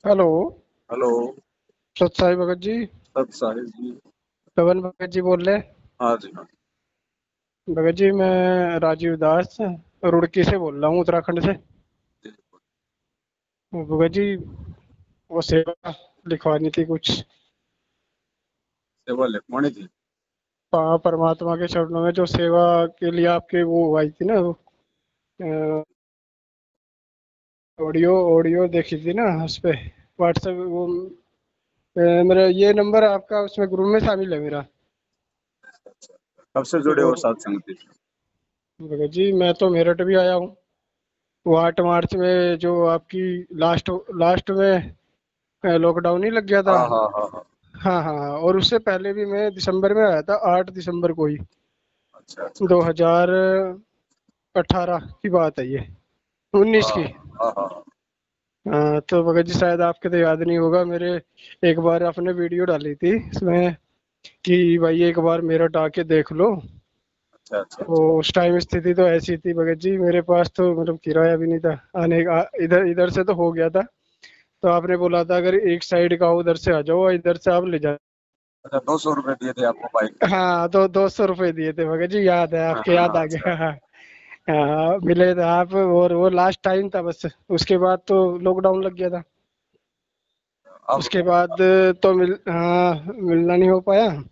Hello. Hello. सत साई भगत जी। सत साहिब जी। पवन भगत जी बोल रहे हैं। हाँ जी, हाँ भगत जी मैं राजीव दास रुड़की से बोल रहा हूँ, उत्तराखंड से। जी। भगत जी वो सेवा लिखवानी थी कुछ। सेवा लिखवानी थी। परमात्मा के चरणों में जो सेवा के लिए आपके वो आई थी ना, ऑडियो ऑडियो देखी थी ना उस पे, व्हाट्सएप वो। मेरा ये नंबर आपका उसमें ग्रुप में शामिल है मेरा। कब से जुड़े तो हो साथ संगति से? भगत जी मैं तो मेरठ भी आया हूँ। वो 8 मार्च में जो आपकी लास्ट लास्ट में लॉकडाउन नहीं लग गया था। हाँ हाँ हाँ हाँ। हाँ हाँ, और उससे पहले भी मैं दिसंबर में आया था, 8 दिसंबर को ही। अच्छा अच्छा दो अच्छा। हजार अठारह की बात है ये, 19 हाँ की। हाँ हाँ। हाँ, तो भगत जी शायद आपके तो याद नहीं होगा मेरे। एक बार आपने वीडियो डाली थी इसमें कि भाई एक बार मेरठ आके देख लो। अच्छा अच्छा तो अच्छा। उस टाइम स्थिति तो ऐसी थी भगत जी, मेरे पास तो मतलब किराया भी नहीं था आने का। इधर इधर से तो हो गया था। तो आपने बोला था अगर एक साइड का हो उधर से आ जाओ, इधर से आप ले जाओ। अच्छा, 200 रुपये दिए थे आपको बाइक के? हाँ, 200 रुपये दिए थे भगत जी, याद है हाँ आपके, याद हाँ, आ अच्छा। गया। हाँ हाँ, मिले थे आप, और वो लास्ट टाइम था बस। उसके बाद तो लॉकडाउन लग गया था। अब उसके बाद तो हाँ, मिलना नहीं हो पाया। अब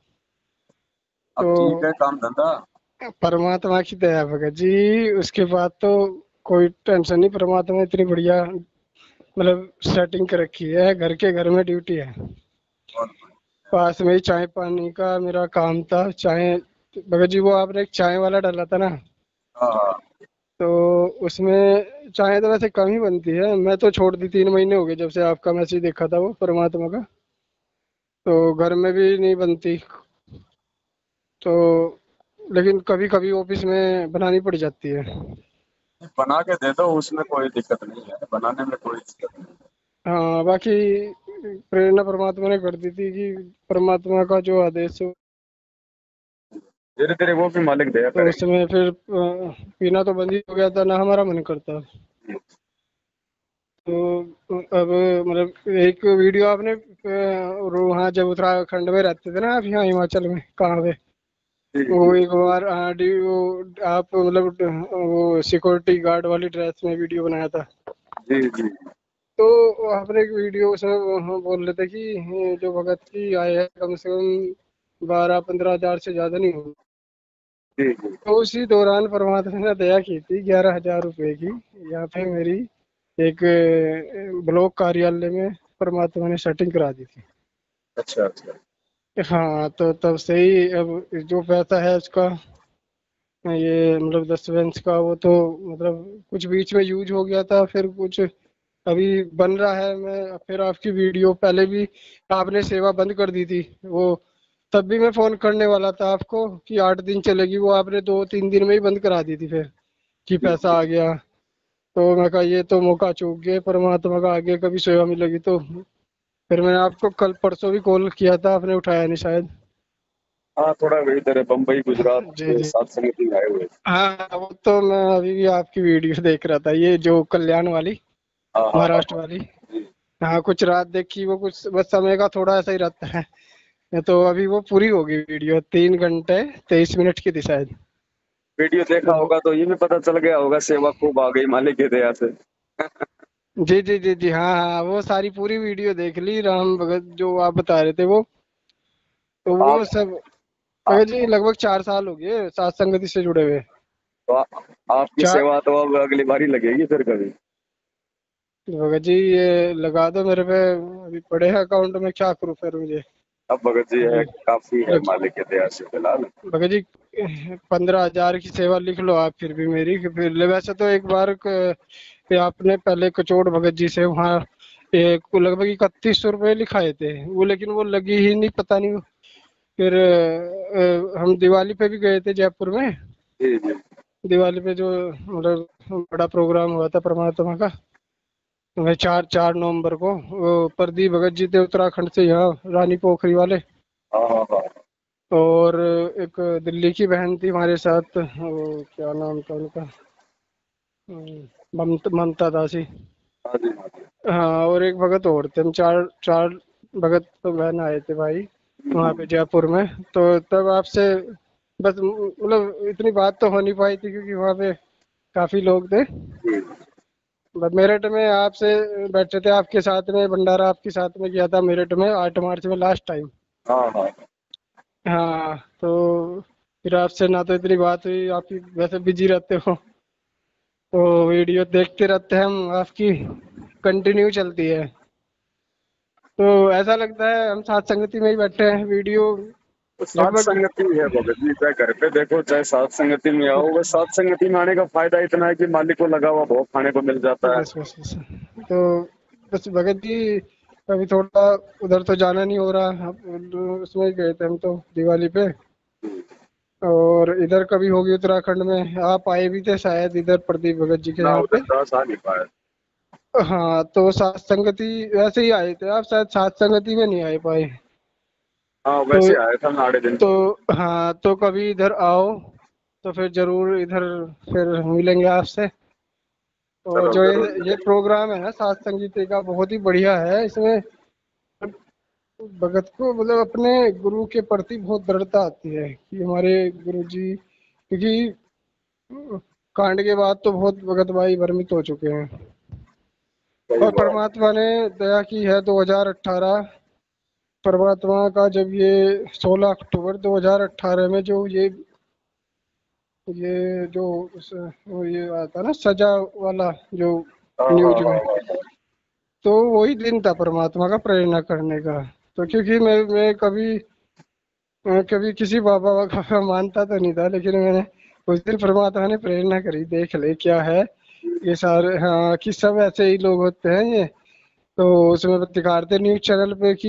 तो ठीक है काम धंधा? परमात्मा की दया भगत जी। उसके बाद तो कोई टेंशन नहीं, परमात्मा इतनी बढ़िया मतलब सेटिंग कर रखी है, घर के घर में ड्यूटी है। और पास में ही चाय पानी का मेरा काम था। चाय भगत जी वो आपने एक चाय वाला डाला था ना, हाँ हाँ। तो उसमें चाय तो वैसे कम ही बनती है, मैं तो छोड़ दी, 3 महीने हो गए जब से आपका मैसेज देखा था वो परमात्मा का। तो घर में भी नहीं बनती। तो लेकिन कभी कभी ऑफिस में बनानी पड़ जाती है। बना के दे दो, उसमें कोई दिक्कत नहीं है, बनाने में कोई दिक्कत नहीं है। हाँ बाकी प्रेरणा परमात्मा ने कर दी थी कि परमात्मा का जो आदेश हो। धीरे धीरे वो भी मालिक दया तो उस करेंगे। समय फिर पीना तो बंद ही हो गया था ना, हमारा मन करता। तो अब मतलब एक वीडियो आपने वहाँ जब उत्तराखंड में रहते थे ना आप, यहाँ हिमाचल में कहाँ पे, जी वो जी एक बार वो आप मतलब वो सिक्योरिटी गार्ड वाली ड्रेस में वीडियो बनाया था। जी जी तो आपने एक वीडियो उसमें बोल रहे थे कि जो भगत की आय है कम से कम 12-15 हजार से ज्यादा नहीं होगी। जी जी। तो उसी दौरान परमात्मा ने दया की थी 11 हजार रुपए की, यहाँ पे मेरी एक ब्लॉक कार्यालय में परमात्मा ने सेटिंग करा दी थी। अच्छा अच्छा। हाँ, तो तब से ही अब जो पैसा है उसका, ये मतलब 10 बेंच का वो तो मतलब कुछ बीच में यूज हो गया था, फिर कुछ अभी बन रहा है। मैं फिर आपकी वीडियो पहले भी आपने सेवा बंद कर दी थी वो, तब भी मैं फोन करने वाला था आपको कि 8 दिन चलेगी, वो आपने 2-3 दिन में ही बंद करा दी थी फिर कि जी पैसा आ गया। तो मैं कहा ये तो मौका चूक गए, परमात्मा का आगे कभी सेवा मिलेगी तो। फिर मैंने आपको कल परसों भी कॉल किया था, आपने उठाया नहीं शायद। हाँ, थोड़ा इधर है, बम्बई गुजरात जी के जी। साथ संगति में आए हुए थे। हाँ वो तो मैं अभी भी आपकी वीडियो देख रहा था, ये जो कल्याण वाली, हाँ हाँ हाँ महाराष्ट्र हाँ। वाली। जी। हाँ कुछ रात देखी वो, कुछ बस समय का थोड़ा ऐसा ही रहता है। तो अभी वो पूरी होगी वीडियो, 3 घंटे 23 मिनट की थी शायद। वीडियो देखा तो होगा तो ये भी पता चल गया होगा, सेवा खूब आ गई मालिक की दया से। जी जी जी जी, हाँ हाँ, वो सारी पूरी वीडियो देख ली, राम भगत जो आप बता रहे थे वो। तो तो आप वो सब भगत जी लगभग 4 साल हो गए सात संगति से जुड़े हुए। तो आपकी चार। सेवा तो अब अगली बार ही लगेगी फिर कभी। भगत जी ये लगा दो मेरे पे, अभी पड़े हैं अकाउंट में, क्या करूँ फिर मुझे। अब भगत जी है, अभी काफी है मालिक की दया से फिलहाल। भगत जी 15 हजार की सेवा लिख लो आप फिर भी मेरी, फिर वैसे तो एक बार ये आपने पहले कचोड़ भगत जी से वहाँ एक लगभग 3100 रुपये लिखाए थे वो, लेकिन वो लगी ही नहीं, पता नहीं। फिर हम दिवाली पे भी गए थे जयपुर में। जी जी। दिवाली पे जो मतलब बड़ा प्रोग्राम हुआ था परमात्मा का, वह 4 4 नवंबर को, वो प्रदीप भगत जी थे उत्तराखंड से, यहाँ रानी पोखरी वाले। हाँ हाँ हाँ। और एक दिल्ली की बहन थी हमारे साथ, वो क्या नाम था उनका, ममता दासी। हाँ जी हाँ जी। हाँ, और एक भगत और थे, हम चार चार भगत तो बहन आए थे भाई वहाँ पे जयपुर में। तो तब आपसे बस मतलब इतनी बात तो हो नहीं पाई थी क्योंकि वहाँ पे काफी लोग थे। बस मेरठ में आपसे बैठे थे, आपके साथ में भंडारा आपके साथ में किया था मेरठ में 8 मार्च में लास्ट टाइम। हाँ हाँ। हाँ, तो फिर आपसे ना तो इतनी बात हुई, आपकी वैसे बिजी रहते हो, तो वीडियो देखते रहते हैं हम आपकी, कंटिन्यू चलती है। तो ऐसा लगता है हम साथ संगति में ही बैठे हैं, वीडियो तो सात लगभग। संगति है भगत जी, चाहे घर पे देखो चाहे सात संगति में आओ, बस सात संगति में आने का फायदा इतना है कि मालिक को लगा हुआ भोग खाने को मिल जाता है। बस बस बस। तो बस भगत जी अभी थोड़ा उधर तो जाना नहीं हो रहा, उसमें ही गए थे हम तो दिवाली पे। और इधर कभी होगी उत्तराखंड में, आप आए भी थे शायद इधर प्रदीप भगत जी के ना यहाँ उधर पे। दास आ नहीं पाया। हाँ, तो सात संगति वैसे ही आए थे आप, शायद सात संगति में नहीं आए पाए। हाँ तो वैसे आया था नाड़े दिन। तो हाँ, तो कभी इधर आओ तो फिर जरूर इधर फिर मिलेंगे आपसे। और चलो जो जरूर ये मिलेंगे। प्रोग्राम है ना सात संगीत का, बहुत ही बढ़िया है। इसमें भगत को मतलब अपने गुरु के प्रति बहुत दृढ़ता आती है कि हमारे गुरु जी, क्योंकि कांड के बाद तो बहुत भगत भाई भ्रमित हो चुके हैं। सही और बात। परमात्मा ने दया की है 2018, परमात्मा का जब ये 16 अक्टूबर 2018 में जो ये जो वो ये आता ना सजा वाला जो हाँ हाँ न्यूज हाँ में, हाँ। तो वही दिन था परमात्मा का प्रेरणा करने का। तो क्योंकि मैं कभी किसी बाबा वाबा का मानता तो नहीं था, लेकिन मैंने उस दिन परमात्मा ने प्रेरणा करी, देख ले क्या है ये सारे, हाँ कि सब ऐसे ही लोग होते हैं ये। तो उसमें दिखाते न्यूज चैनल पे कि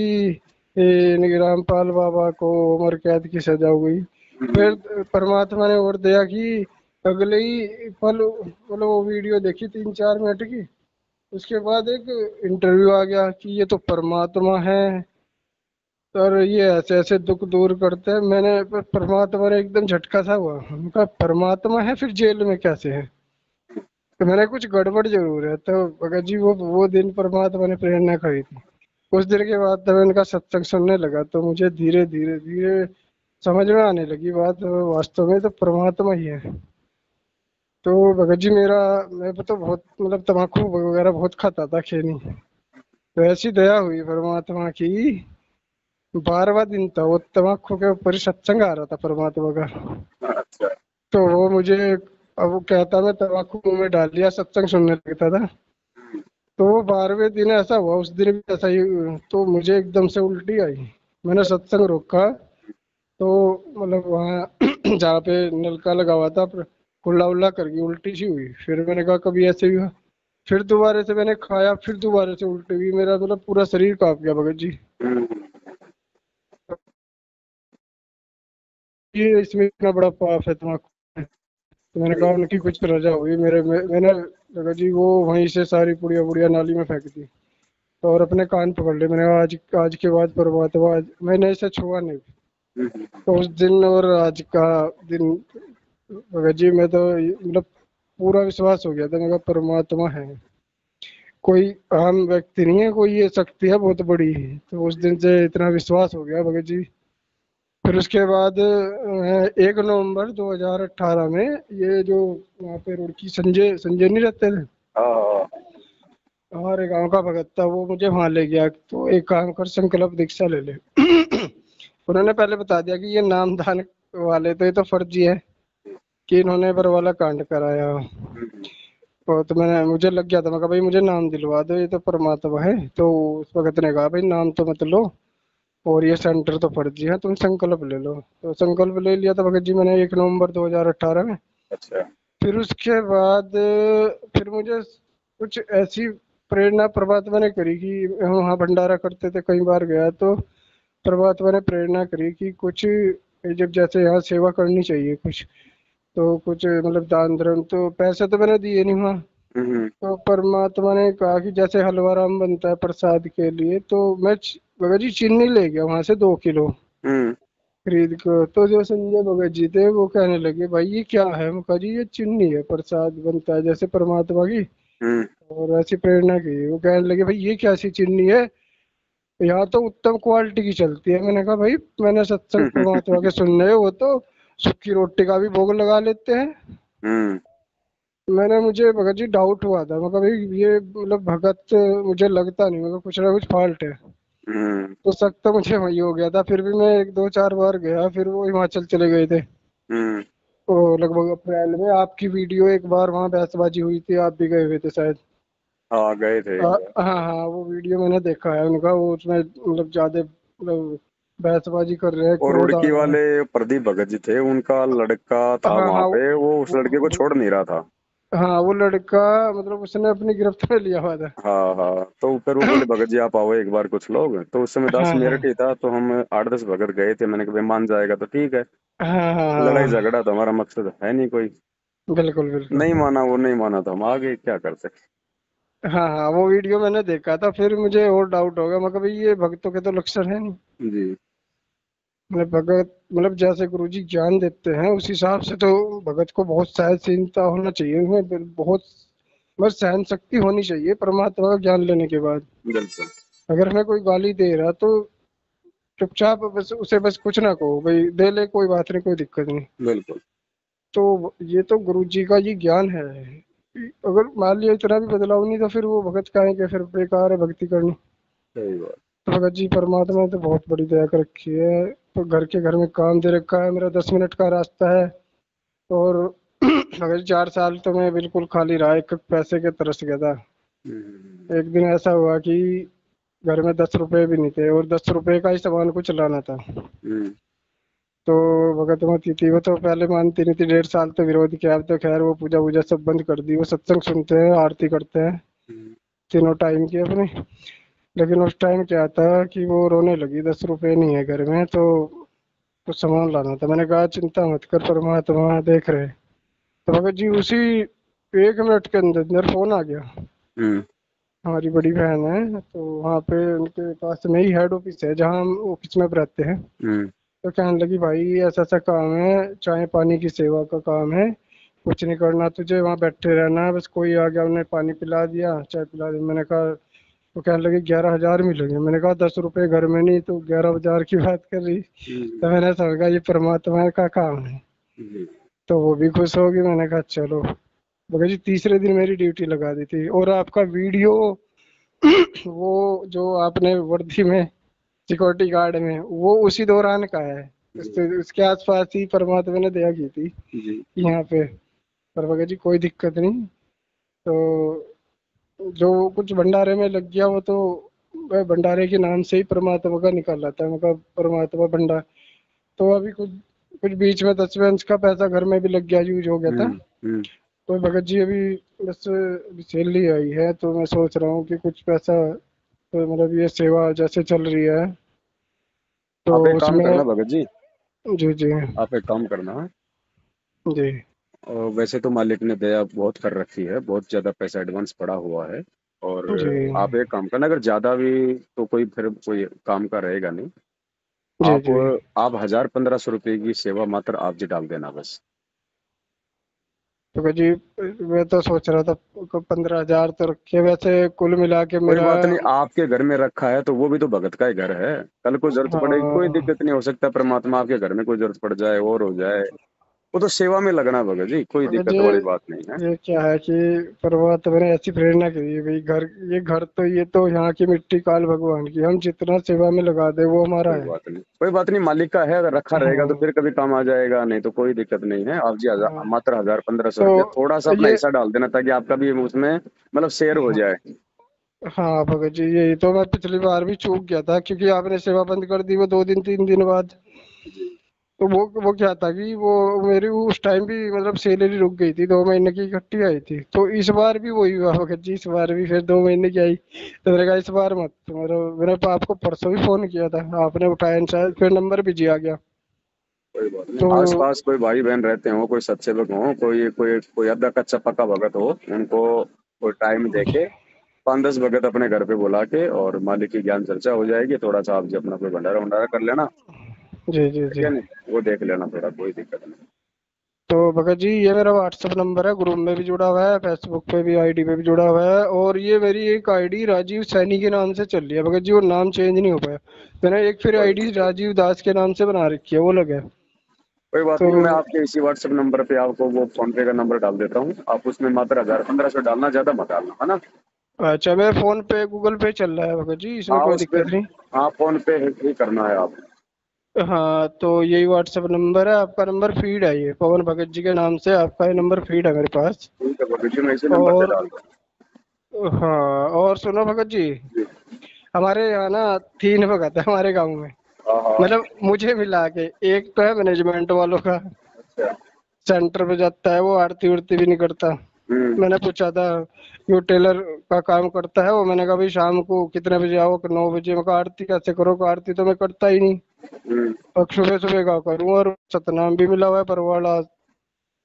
ये रामपाल बाबा को उम्र कैद की सजा हुई। फिर परमात्मा ने और दिया कि अगले ही पल मतलब वो वीडियो देखी 3-4 मिनट की, उसके बाद एक इंटरव्यू आ गया कि ये तो परमात्मा है और ये ऐसे ऐसे दुख दूर करते हैं। परमात्मा ने एकदम झटका सा हुआ, उनका परमात्मा है फिर जेल में कैसे है। तो मैंने कुछ गड़बड़ जरूर है। तो भगत जी वो दिन परमात्मा ने प्रेरणा करी थी। कुछ देर के बाद तब इनका सत्संग सुनने लगा तो मुझे धीरे धीरे धीरे समझ में आने लगी बात, वास्तव में तो परमात्मा ही है। तो भगत जी मैं तो बहुत मतलब तम्बाकू वगैरह बहुत खाता था खैनी। तो ऐसी दया हुई परमात्मा की, 12वां दिन था वो, तम्बाकू के ऊपर ही सत्संग आ रहा था परमात्मा का। अच्छा। तो वो मुझे, अब वो कहता मैं तम्बाकू मुंह में डाल लिया सत्संग सुनने लगता था। तो वो 12वें दिन ऐसा हुआ, उस दिन भी ऐसा ही। तो मुझे एकदम से उल्टी आई, मैंने सत्संग रोका। तो मतलब वहाँ जहाँ पे नलका लगा हुआ था कुल्ला उल्ला करके उल्टी सी हुई। फिर मैंने कहा कभी ऐसे भी हुआ। फिर दोबारा से मैंने खाया, फिर दोबारा से उल्टी हुई, मेरा मतलब पूरा शरीर कांप गया भगत जी। हम्म। ये इसमें इतना बड़ा पाप है तुम्हारा। तो मैंने कहा उनकी कुछ रजा हुई मैंने भगत जी वो वहीं से सारी पुड़िया पुड़िया नाली में फेंक दी। तो और अपने कान पकड़ लिए, मैंने कहा आज आज के बाद परमात्मा, आज मैंने इसे छुआ नहीं। तो उस दिन और आज का दिन भगत जी मैं तो मतलब पूरा विश्वास हो गया था, मेरा परमात्मा है, कोई आम व्यक्ति नहीं है, कोई ये शक्ति है बहुत बड़ी। तो उस दिन से इतना विश्वास हो गया भगत जी। फिर उसके बाद 1 नवंबर 2018 में ये जो वहाँ पे रुड़की संजय संजय नहीं रहते थे, हाँ हमारे गांव का भगत था, वो मुझे वहां ले गया। तो एक काम कर, संकल्प दीक्षा ले ले। उन्होंने पहले बता दिया कि ये नामदान वाले तो ये तो फर्जी है कि इन्होंने बरवाला कांड कराया। तो मुझे लग गया था, मैं कहा भाई मुझे नाम दिलवा दो, ये तो परमात्मा है। तो उस भगत ने कहा भाई नाम तो मत लो, और ये सेंटर तो फर्जी है, तुम संकल्प ले लो। तो संकल्प ले लिया था भगत जी मैंने 1 नवंबर 2018 में। अच्छा। फिर उसके बाद फिर मुझे कुछ ऐसी प्रेरणा परमात्मा ने करी कि हम वहाँ भंडारा करते थे, कई बार गया तो परमात्मा ने प्रेरणा करी कि कुछ जब जैसे यहाँ सेवा करनी चाहिए कुछ, तो कुछ मतलब दान धर्म, तो पैसे तो मैंने दिए नहीं वहाँ। हम्म। तो परमात्मा ने कहा कि जैसे हलवा राम बनता है प्रसाद के लिए, तो मैं भगत जी चीनी ले गया वहां से 2 किलो हम्म। खरीद कर। तो जो संजय भगत जी थे वो कहने लगे भाई ये क्या है, मैं कहा जी ये चीनी है, प्रसाद बनता है जैसे परमात्मा की। हम्म। और ऐसी प्रेरणा की। वो कहने लगे भाई ये क्या सी चीनी है, यहाँ तो उत्तम क्वालिटी की चलती है। मैंने कहा भाई मैंने सत्संग परमात्मा के सुनने हैं, वो तो सूखी रोटी का भी भोग लगा लेते हैं। हम्म। मुझे भगत जी डाउट हुआ था, मैं कहा भाई ये मतलब भगत मुझे लगता नहीं, मगर कुछ ना कुछ फॉल्ट है। हम्म। तो शक तो मुझे वही हो गया था। फिर भी मैं एक दो चार बार गया, फिर वो हिमाचल चले गए थे। हम्म। तो लगभग अप्रैल में आपकी वीडियो एक बार वहाँ बहसबाजी हुई थी, आप भी गए हुए थे शायद। हाँ, गए थे एक बार। हाँ हाँ, वो वीडियो मैंने देखा है उनका। वो उसमें मतलब ज्यादा मतलब बहसबाजी कर रहे हैं, और क्रोध आ रुड़की रहा है। वाले प्रदीप भगत जी थे, उनका लड़का था हाँ वहां हाँ पे, वो उस लड़के को वो- छोड़ नहीं रहा था। हाँ वो लड़का मतलब उसने अपनी गिरफ्त में लिया हुआ था। हाँ हाँ, तो फिर वो बोले भगत जी आप आओ एक बार कुछ लोग, तो उस समय दस हाँ मिनट हाँ ही था, तो हम 8-10 भगत गए थे। मैंने कहा भाई मान जाएगा तो ठीक है, हाँ हाँ लड़ाई हाँ, झगड़ा तो हमारा मकसद है नहीं कोई। बिल्कुल नहीं बिल्कुल। माना, वो नहीं माना तो हम आगे क्या कर सकते। हाँ हाँ, वो वीडियो मैंने देखा था, फिर मुझे और डाउट हो गया। मैं कहा भाई ये भक्तों के तो लक्षण है नहीं। जी। मतलब भगत मतलब जैसे गुरु जी ज्ञान देते हैं उस हिसाब से तो भगत को बहुत सहनशीलता होना चाहिए, उनमें बहुत बस सहन शक्ति होनी चाहिए परमात्मा का ज्ञान लेने के बाद। बिल्कुल। अगर हमें कोई गाली दे रहा तो चुपचाप बस उसे बस कुछ ना कहो, भाई दे ले कोई बात नहीं, कोई दिक्कत नहीं। बिल्कुल। तो ये तो गुरु जी का ये ज्ञान है। अगर मान लिया इतना भी बदलाव नहीं तो फिर वो भगत काहे के, फिर बेकार है भक्ति करनी। सही बात। तो भगत जी परमात्मा ने तो बहुत बड़ी दया कर रखी है। तो घर के घर में काम दे रखा है, मेरा 10 मिनट का रास्ता है। और अगर 4 साल तो मैं बिल्कुल खाली रहा, एक पैसे के तरस गया था। हम्म। एक दिन ऐसा हुआ कि घर में 10 रुपए भी नहीं थे, और 10 रुपए का ही सामान कुछ लाना था। हम्म। तो भगत मती थी, वो तो पहले मानती नहीं थी, 1.5 साल तो विरोध किया। अब तो खैर वो पूजा वूजा सब बंद कर दी, वो सत्संग सुनते हैं, आरती करते हैं हम्म। तीनों टाइम की अपनी। लेकिन उस टाइम क्या था कि वो रोने लगी, 10 रुपए नहीं है घर में, तो कुछ सामान लाना था। मैंने कहा चिंता मत कर, परमात्मा देख रहे। तो भगत जी उसी 1 मिनट के अंदर अंदर फोन आ गया। हम्म। हमारी बड़ी बहन है, तो वहाँ पे उनके पास में ही हेड ऑफिस है जहाँ हम ऑफिस में रहते हैं। हम्म। तो कहने लगी भाई ऐसा ऐसा काम है, चाय पानी की सेवा का काम है, कुछ नहीं करना तुझे, वहाँ बैठे रहना है, बस कोई आ गया उन्हें पानी पिला दिया, चाय पिला दी। मैंने कहा, तो कहने लगे 11,000 मिलेंगे। मैंने कहा 10 रुपए घर में नहीं, तो 11,000 की बात कर रही। तो हम्म। मैंने समझा ये परमात्मा का काम है। जी। तो वो भी खुश होगी। मैंने कहा चलो। मगर जी तीसरे दिन मेरी ड्यूटी लगा दी थी। और आपका वीडियो वो जो आपने वर्दी में सिक्योरिटी गार्ड में, वो उसी दौरान का है। जी। उसके आसपास ही परमात्मा ने दया की थी जी। यहाँ पे। पर मगर जी कोई दिक्कत नहीं। तो जो कुछ भंडारे में लग गया वो तो वह भंडारे के नाम से ही परमात्मा का निकाल आता है, मतलब परमात्मा भंडार। तो अभी कुछ कुछ बीच में 10 का पैसा घर में भी लग गया, यूज हो गया था। हम्म। हम्म। तो भगत जी अभी बस अभी सैलरी आई है, तो मैं सोच रहा हूँ कि कुछ पैसा, तो मतलब ये सेवा जैसे चल रही है तो आप एक काम उसमें। करना भगत जी, जी जी आप एक काम करना। जी और वैसे तो मालिक ने दया बहुत कर रखी है, बहुत ज्यादा पैसा एडवांस पड़ा हुआ है। और जी आप एक काम करना, अगर ज्यादा भी तो कोई फिर कोई काम का रहेगा नहीं। जी आप जी। आप 1,000-1,500 रुपए की सेवा मात्र आप जी डाल देना बस। तो भगत जी मैं तो सोच रहा था 15,000 तो रखे, वैसे कुल मिला के कोई मेरा। बात नहीं, आपके घर में रखा है तो वो भी तो भगत का ही घर है। कल को जरूरत पड़ेगी, कोई हाँ दिक्कत नहीं, हो सकता है परमात्मा आपके घर में कोई जरूरत पड़ जाए और हो जाए। वो तो सेवा में लगना भगत जी, कोई भगत दिक्कत जी वाली बात नहीं है। ये क्या है कि परमात्मा ने ऐसी प्रेरणा करी है भाई, घर ये घर तो ये तो यहाँ की मिट्टी काल भगवान की, हम जितना सेवा में लगा दे वो हमारा कोई है। बात नहीं, कोई बात नहीं, मालिक का है, अगर रखा रहेगा तो हाँ फिर कभी काम आ जाएगा, नहीं तो कोई दिक्कत नहीं है। आप जी हाँ। मात्र 1,000-1,500 रुपया तो थोड़ा सा अपना ये हिस्सा डाल देना, ताकि आपका भी उसमें मतलब शेयर हो हाँ जाए। हाँ भगत जी यही तो, मैं पिछली बार भी चूक गया था क्योंकि आपने सेवा बंद कर दी वो 2 दिन 3 दिन बाद। जी। तो वो क्या था कि वो मेरी उस टाइम भी मतलब सैलरी रुक गई थी, 2 महीने की इकट्ठी आई थी। तो इस बार भी वही हुआ भगत जी, इस बार भी फिर 2 महीने की आई। तो मैंने कहा इस बार मत, मैंने आपको परसों भी फोन किया था, आपने उठाया नहीं शायद, फिर नंबर बिजी आ गया। कोई बात नहीं, तो आस पास कोई भाई बहन रहते हो, कोई सत्सेवक हो, कोई कोई कोई अद्धा कच्चा पक्का भगत हो, उनको कोई टाइम देके 5-10 भगत अपने घर पे बुला के और मालिक की ज्ञान चर्चा हो जाएगी। थोड़ा सा आप जी अपना कोई भंडारा भंडारा कर लेना, जी जी ठीक जी। है नहीं, वो देख लेना थोड़ा, कोई दिक्कत नहीं। तो भगत जी ये मेरा व्हाट्सएप नंबर है, ग्रुप में भी जुड़ा हुआ है, फेसबुक पे भी आईडी पे भी जुड़ा हुआ है, और ये मेरी एक आईडी राजीव सैनी के नाम से चल रही है भगत जी, वो नाम चेंज नहीं हो पाया। मैंने एक फिर कोई आईडी राजीव दास के नाम से बना रखी है, वो लगे। कोई बात तो नहीं, मैं आपके इसी व्हाट्सएप नंबर पे आपको वो फोन पे का नंबर डाल देता हूँ। आप उसमें मात्र 1000-1500 डालना, ज्यादा मत डालना, है ना। अच्छा, मेरे फोन पे गूगल पे चल रहा है भगत जी, इसमें हाँ कोई उस पे, दिक्कत नहीं। हाँ फोन पे ही करना है आप। हाँ तो यही व्हाट्सएप नंबर है, आपका नंबर फीड है, ये पवन भगत जी के नाम से आपका ये नंबर फीड है मेरे पास। ठीक है भगत जी, मैं इसी नंबर पे और डाल दूँ। हाँ, और सुनो भगत जी, जी। हमारे यहाँ ना 3 भगत है हमारे गांव में, हाँ हाँ। मतलब मुझे मिला के। एक तो है मैनेजमेंट वालों का, अच्छा। सेंटर पे जाता है वो, आरती उरती भी नहीं करता। हम्म। मैंने पूछा था, जो टेलर का काम करता है वो, मैंने कहा भाई शाम को कितने बजे आओ, 9 बजे। मैं कहा आरती कैसे करो, कहा आरती तो मैं करता ही नहीं, हम्म। और सुबह सुबह का करूँ। और सतनाम भी मिला हुआ है, परवाड़ा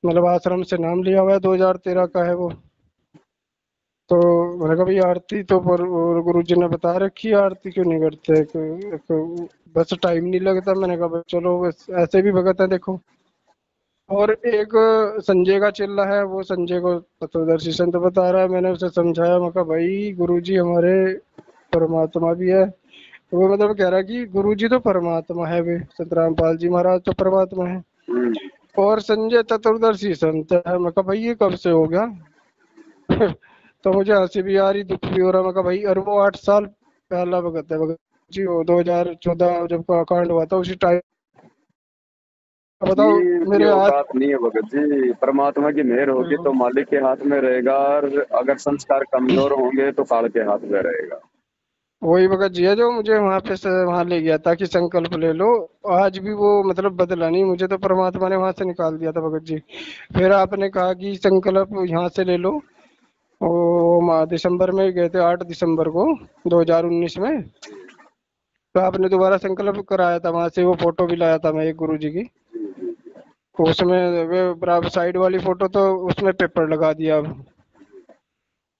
मतलब आश्रम से नाम लिया हुआ है, 2013 का है वो। तो मैंने कहा भाई आरती तो पर गुरु जी ने बता रखी है, आरती क्यों नहीं करते, बस टाइम नहीं लगता। मैंने कहा भाई चलो, बस ऐसे भी भगत है देखो। और एक संजय का चेला है, वो संजय को तत्वदर्शी संत बता रहा है। मैंने उसे समझाया, मैं कहा भाई गुरुजी हमारे परमात्मा भी है। तो वो मतलब कह रहा है कि गुरुजी तो परमात्मा है, वे संत रामपाल जी महाराज तो परमात्मा है, हम्म। और संजय चतुर्दर्शी संत है। मैं कहा भाई ये कब से हो गया? तो मुझे हंसी भी आ रही, दुख भी हो रहा। मैं कहा भाई, और वो 8 साल पहला भगत है भगत जी, वो 2014 जब का कांड हुआ था उसी टाइम। बताओ जी उतनी मेरे आज। औकात नहीं है भगत जी, परमात्मा की मेहर होगी तो मालिक के हाथ में रहेगा, और अगर संस्कार कमजोर होंगे तो काल के हाथ में रहेगा। वही भगत जी है जो मुझे वहां पे से वहां ले गया था कि संकल्प ले लो। आज भी वो मतलब बदला नहीं, मुझे तो परमात्मा ने वहां से निकाल दिया था भगत जी। फिर आपने कहा कि संकल्प यहाँ से ले लो। वो दिसंबर में गए थे, 8 दिसंबर को 2019 में। तो आपने दोबारा संकल्प कराया था वहां से, वो फोटो भी लाया था मैं एक गुरु जी की। उसमें वे बराबर साइड वाली फोटो तो उसमें पेपर लगा दिया अब।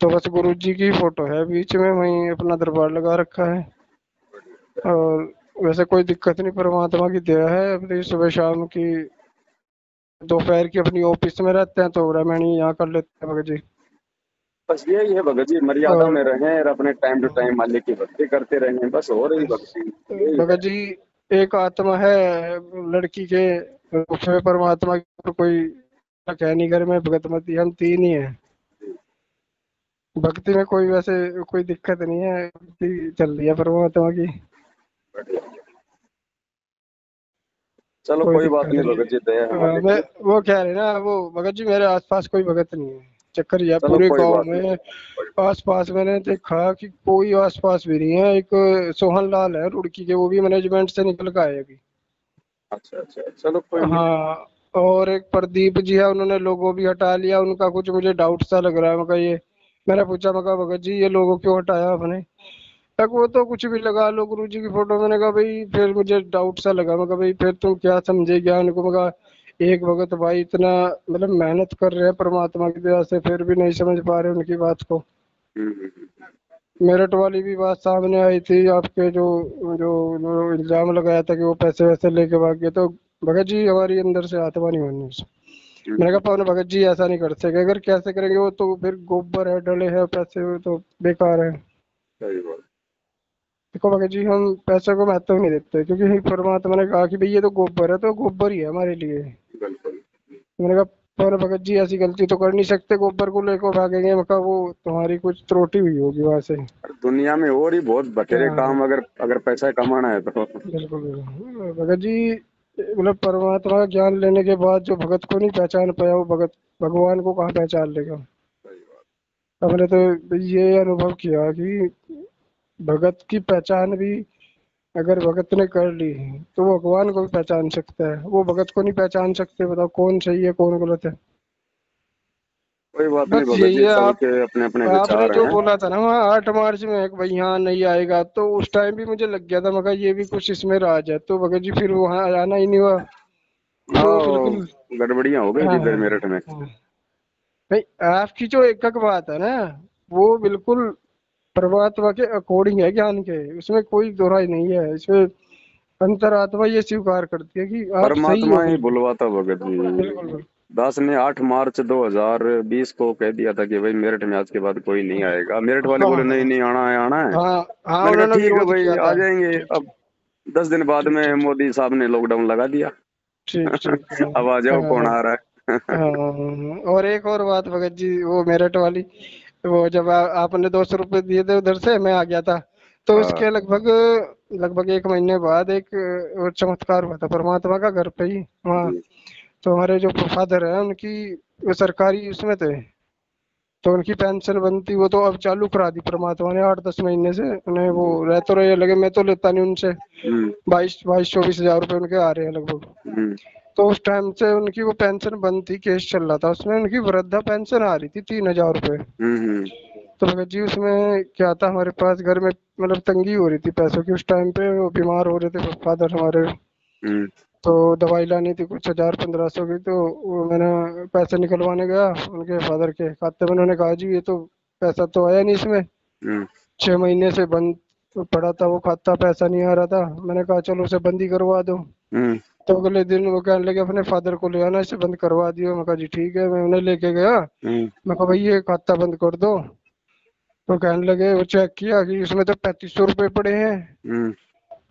तो बस गुरु जी की फोटो है बीच में, वहीं अपना दरबार लगा रखा है। और वैसे कोई दिक्कत नहीं, परमात्मा की दया है। अपनी सुबह शाम की, दोपहर की अपनी ऑफिस में रहते हैं तो रामायणी यहाँ कर लेते हैं भगत जी। बस यही है भगत जी, मर्यादा और में रहें और अपने टाइम टू टाइम मालिक की भक्ति करते रहें, बस हो रही भक्ति यही है। भगत जी एक आत्मा है लड़की के, उसमें परमात्मा की तो कोई है नहीं, घर में भगतमती हम 3 ही हैं। भक्ति में कोई वैसे कोई दिक्कत नहीं है, भक्ति चल रही है परमात्मा की, बढ़िया। चलो कोई कोई बात दिक्कत नहीं नहीं भगत जी, दया है है। मालिक मैं की। वो कह रहे ना, वो भगत जी मेरे आसपास कोई भगत नहीं है, चक्कर यह चलो पूरे कोई गांव बात नहीं। में आसपास मैंने देखा कि कोई आसपास भी नहीं है। एक सोहन लाल है रुड़की के, वो भी मैनेजमेंट से निकल के आए अभी। अच्छा अच्छा, चलो कोई नहीं। हाँ, और एक प्रदीप जी है, उन्होंने लोगो भी हटा लिया उनका, कुछ मुझे डाउट सा लग रहा है। मैं ये मैंने पूछा, मैं भगत जी ये लोगो क्यों हटाया आपने? तक वो तो कुछ भी लगा लो गुरु जी की फोटो। मैंने कहा भाई, फिर मुझे डाउट सा लगा। मैं कहा भाई फिर तुम क्या समझे ज्ञान को? मैं कहा एक भगत भाई इतना मतलब मेहनत कर रहे हैं परमात्मा की दया से, फिर भी नहीं समझ पा रहे उनकी बात को। हम्म। मेरठ वाली भी बात सामने आई थी, आपके जो जो जो इल्जाम लगाया था कि वो पैसे वैसे लेके भाग गए। तो भगत जी हमारी अंदर से आत्मा नहीं होनी उसमें। मैंने कहा पवन भगत जी ऐसा नहीं कर सके, अगर कैसे करेंगे, वो तो फिर गोबर है डले है, पैसे वो तो बेकार है। सही बात। देखो भगत जी हम पैसे को महत्व नहीं देते, क्योंकि परमात्मा ने कहा कि भाई ये तो गोबर है, तो गोबर ही है हमारे लिए। बिल्कुल। मैंने कहा पर भगत जी ऐसी गलती तो कर नहीं सकते, गोबर को लेकर भागेंगे। मैं कहा वो तुम्हारी कुछ त्रुटि हुई होगी वहां से। और दुनिया में और ही बहुत बतेरे हाँ काम, अगर अगर पैसा कमाना है तो। बिल्कुल बिल्कुल भगत जी, मतलब परमात्मा का ज्ञान लेने के बाद जो भगत को नहीं पहचान पाया, वो भगत भगवान को कहाँ पहचान लेगा? सही बात। हमने तो ये अनुभव किया कि भगत की पहचान भी अगर भगत ने कर ली तो वो भगवान को भी पहचान सकता है। वो भगत को नहीं पहचान सकते, बताओ कौन सही है कौन गलत है? कोई बात नहीं बस भगत यही जी, है। सबके अपने अपने आपने विचार जो हैं। बोला था ना वहाँ 8 मार्च में कि भाई यहाँ नहीं आएगा, तो उस टाइम भी मुझे लग गया था, मगर ये भी कुछ इसमें राज है। तो भगत जी फिर वहाँ आना ही नहीं हुआ। तो हाँ, बिल्कुल। गड़बड़ियाँ हो गई हाँ थी फिर मेरठ में। हाँ। भाई आपकी जो एकक बात है ना, वो बिल्कुल परमात्मा के अकॉर्डिंग है, ज्ञान के, उसमें कोई दोहराई नहीं है। इसमें अंतरात्मा ये स्वीकार करती है कि आप सही हो परमात्मा ही बिल्कुल। बुलवाता भगत जी। बिल्कुल बिल्कुल। दास ने 8 मार्च 2020 को कह दिया था कि भाई मेरठ में आज के बाद कोई नहीं आएगा। मेरठ वाले हाँ बोले नहीं हाँ नहीं आना है आना है। हाँ हाँ, मैंने कहा उन्होंने ठीक है विरोध भाई किया आ था। जाएंगे। ठीक अब ठीक 10 दिन बाद ठीक में ठीक मोदी साहब ने लॉकडाउन लगा दिया। ठीक ठीक है। अब आ जाओ कौन हाँ आ रहा है। हाँ। और एक और बात भगत जी, वो मेरठ वाली, वो जब आपने 200 रुपये दिए थे उधर से, मैं आ गया था, तो हाँ उसके लगभग लगभग 1 महीने बाद एक और चमत्कार हुआ था परमात्मा का, घर पे ही वहाँ। जी। तो हमारे जो फादर है उनकी, वो सरकारी उसमें थे, तो उनकी पेंशन बनती, वो तो अब चालू करा दी परमात्मा ने 8-10 महीने से उन्हें। वो जी। रह तो रहे, लगे मैं तो लेता नहीं उनसे। हम्म 22-24 हजार रुपये उनके आ रहे हैं लगभग। हम्म तो उस टाइम से उनकी वो पेंशन बंद थी, केस चल रहा था उसमें, उनकी वृद्धा पेंशन आ रही थी 3 हजार रुपये। हम्म तो भगत जी उसमें क्या था, हमारे पास घर में मतलब तंगी हो रही थी पैसों की, उस टाइम पे वो बीमार हो रहे थे फादर हमारे। हम्म तो दवाई लानी थी कुछ 1000-1500 की, तो वो मैंने पैसे निकलवाने गया उनके फादर के खाते में। उन्होंने कहा जी ये तो पैसा तो आया नहीं इसमें, हम्म 6 महीने से बंद पड़ा था वो खाता, पैसा नहीं आ रहा था। मैंने कहा चलो उसे बंद ही करवा दो। हम्म तो अगले दिन वो कहने लगे अपने फादर को ले आना, इसे बंद करवा दियो। मैं कहा जी ठीक है, मैं उन्हें लेके गया। हम्म मैं कहा भाई ये खाता बंद कर दो। तो कहने लगे, वो चेक किया कि इसमें तो 3500 रुपये पड़े हैं। हम्म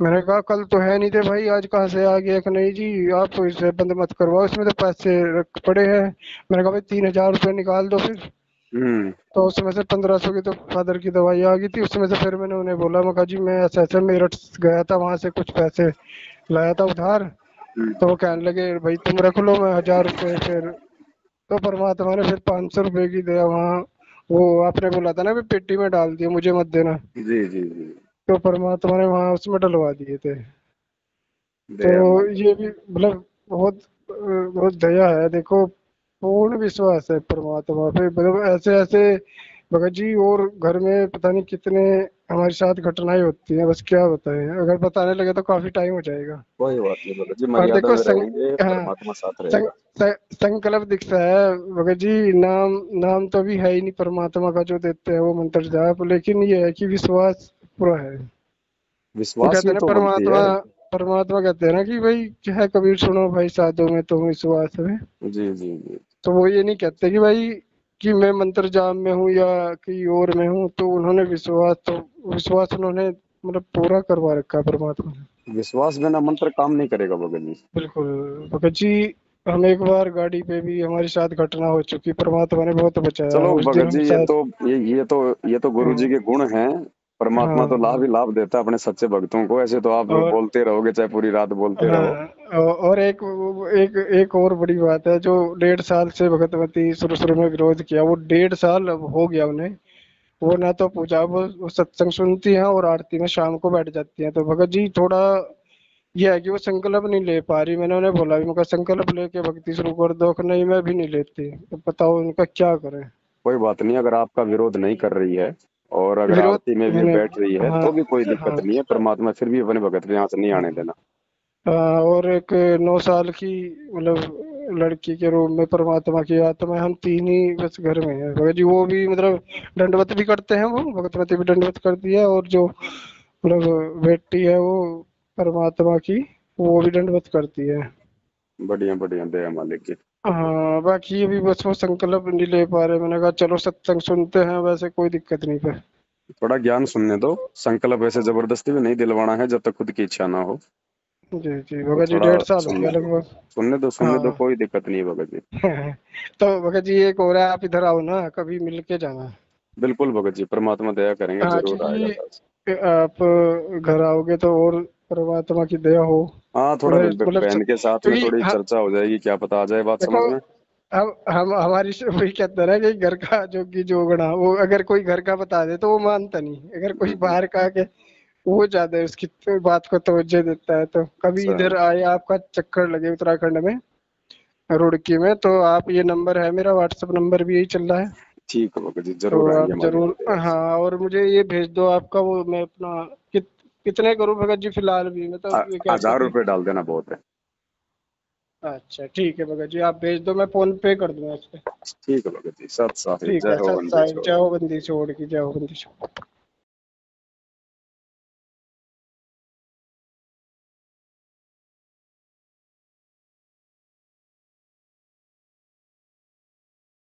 मैंने कहा कल तो है नहीं थे भाई, आज कहाँ से आ गया? कि नहीं जी आप इसे बंद मत करवाओ, इसमें तो पैसे रख पड़े हैं। मैंने कहा भाई 3000 रुपये निकाल दो फिर। हम्म तो उसमें से 1500 की तो फादर की दवाई आ गई थी उसमें से। फिर मैंने उन्हें बोला, मैं कहा जी मैं ऐसे ऐसे मेरठ गया था, वहां से कुछ पैसे लाया था उधार। हम्म तो वो कहने लगे भाई तुम रख लो, मैं 1000 रुपये फिर। तो परमात्मा ने फिर 500 रुपये की दया वहाँ, वो आपने बोला था ना भी पेटी में डाल दिया, मुझे मत देना। जी जी जी। तो परमात्मा ने वहाँ उसमें डलवा दिए थे। तो दया मान। ये भी मतलब बहुत बहुत दया है देखो। पूर्ण विश्वास है परमात्मा पे, मतलब ऐसे ऐसे भगत जी। और घर में पता नहीं कितने हमारे साथ घटनाएं होती हैं, बस क्या बताएं, अगर बताने लगे तो काफी टाइम हो जाएगा। कोई बात नहीं भगत जी, और मर्यादा देखो में रहेंगे, हाँ, परमात्मा साथ संग, रहेगा। संकल्प दिखता है भगत जी। नाम नाम तो अभी है ही नहीं परमात्मा का जो देते हैं वो मंत्र जाप, लेकिन ये है कि विश्वास पूरा है। वो विश्वास कहते ही हैं ना तो बनती परमात्मा, है। परमात्मा कहते हैं ना कि भाई चाहे कबीर सुनो भाई साधु में तुम विश्वास है। जी जी जी। तो वो ये नहीं कहते कि भाई कि मैं मंत्र जाप में हूँ या कहीं और में हूँ, तो उन्होंने विश्वास, तो विश्वास उन्होंने मतलब पूरा करवा रखा है परमात्मा ने। विश्वास बिना मंत्र काम नहीं करेगा भगत जी। बिल्कुल भगत जी। हम एक बार गाड़ी पे भी हमारे साथ घटना हो चुकी, परमात्मा ने बहुत बचाया चलो उस दिन भगत हम जी, साथ। ये तो गुरु जी हाँ के गुण हैं। परमात्मा तो लाभ हाँ। ही लाभ देता है अपने सच्चे भक्तों को। ऐसे तो आप और बोलते रहोगे चाहे पूरी रात बोलते रहो। हाँ, और एक और बड़ी बात है, जो 1.5 साल से भगतवती शुरू शुरू में विरोध किया, वो 1.5 साल अब हो गया उन्हें। वो ना तो पूजा, वो सत्संग सुनती हैं और आरती में शाम को बैठ जाती हैं। तो भगत जी थोड़ा ये है कि वो संकल्प नहीं ले पा रही। मैंने उन्हें बोला भी, मैं संकल्प लेके भक्ति शुरू कर दो। कि नहीं मैं भी नहीं लेती। तो बताओ उनका क्या करें। कोई बात नहीं, अगर आपका विरोध नहीं कर रही है और अगर विरोध आरती में भी मैंने, बैठ रही है हाँ तो भी कोई हाँ दिक्कत नहीं है। परमात्मा फिर भी अपने भगत को यहाँ से नहीं आने देना। और एक 9 साल की मतलब लड़की के रूप में परमात्मा की आत्मा, हम तीन ही बस घर में है भगत जी। वो भी मतलब दंडवत भी करते हैं, वो भगतवती भी दंडवत करती है, और जो मतलब बेटी है वो परमात्मा की, वो भी दंडवत करती है। बढ़िया बढ़िया, दया मालिक की। हाँ बाकी अभी बस वो संकल्प नहीं ले पा रहे। मैंने कहा चलो सत्संग सुनते हैं, वैसे कोई दिक्कत नहीं पे। थोड़ा ज्ञान सुनने दो। संकल्प ऐसे जबरदस्ती भी नहीं दिलवाना है जब तक खुद की इच्छा ना हो। जी जी तो भगत जी, थोड़ा 1.5 साल हो सुनने गया दो। लगभग। सुनने दो, हाँ। कोई दिक्कत नहीं है भगत जी। तो भगत जी एक और है, आप इधर आओ ना, कभी मिल के जाना। बिल्कुल भगत जी, परमात्मा दया करेंगे, हाँ जरूर आएगा क्योंकि पास। आप घर आओगे तो और परमात्मा की दया हो। हाँ, थोड़ा मतलब बहन के साथ में क्योंकि थोड़ी चर्चा हो जाएगी, क्या पता आ जाए बात देखो, समझ में। हम हमारी वही कहते हैं ना कि घर का जोगी जोगना, वो अगर कोई घर का बता दे तो वो मानता नहीं, अगर कोई हम्म। बाहर का आके वो ज्यादा उसकी बात को तवज्जो देता है। तो कभी अच्छा। इधर आए, आपका चक्कर लगे उत्तराखंड में, रुड़की में, तो आप, ये नंबर है मेरा, व्हाट्सएप नंबर भी यही चल रहा है। ठीक है भगत जी, तो जरूर आएंगे आप मालिक की जरूर, दया हाँ, से। और मुझे ये भेज दो आपका वो, मैं अपना कितने करूँ भगत जी फिलहाल भी, मैं तो ये कह रहा था 1000 कि। रुपये डाल देना, बहुत है। अच्छा ठीक है भगत जी, आप भेज दो, मैं फोन पे कर दूंगा इस पे। ठीक है भगत जी, सत साहिब, ठीक जय है हो सत बंदी साहिब, छोड़। जय हो बंदी छोड़ की, जय हो बंदी छोड़।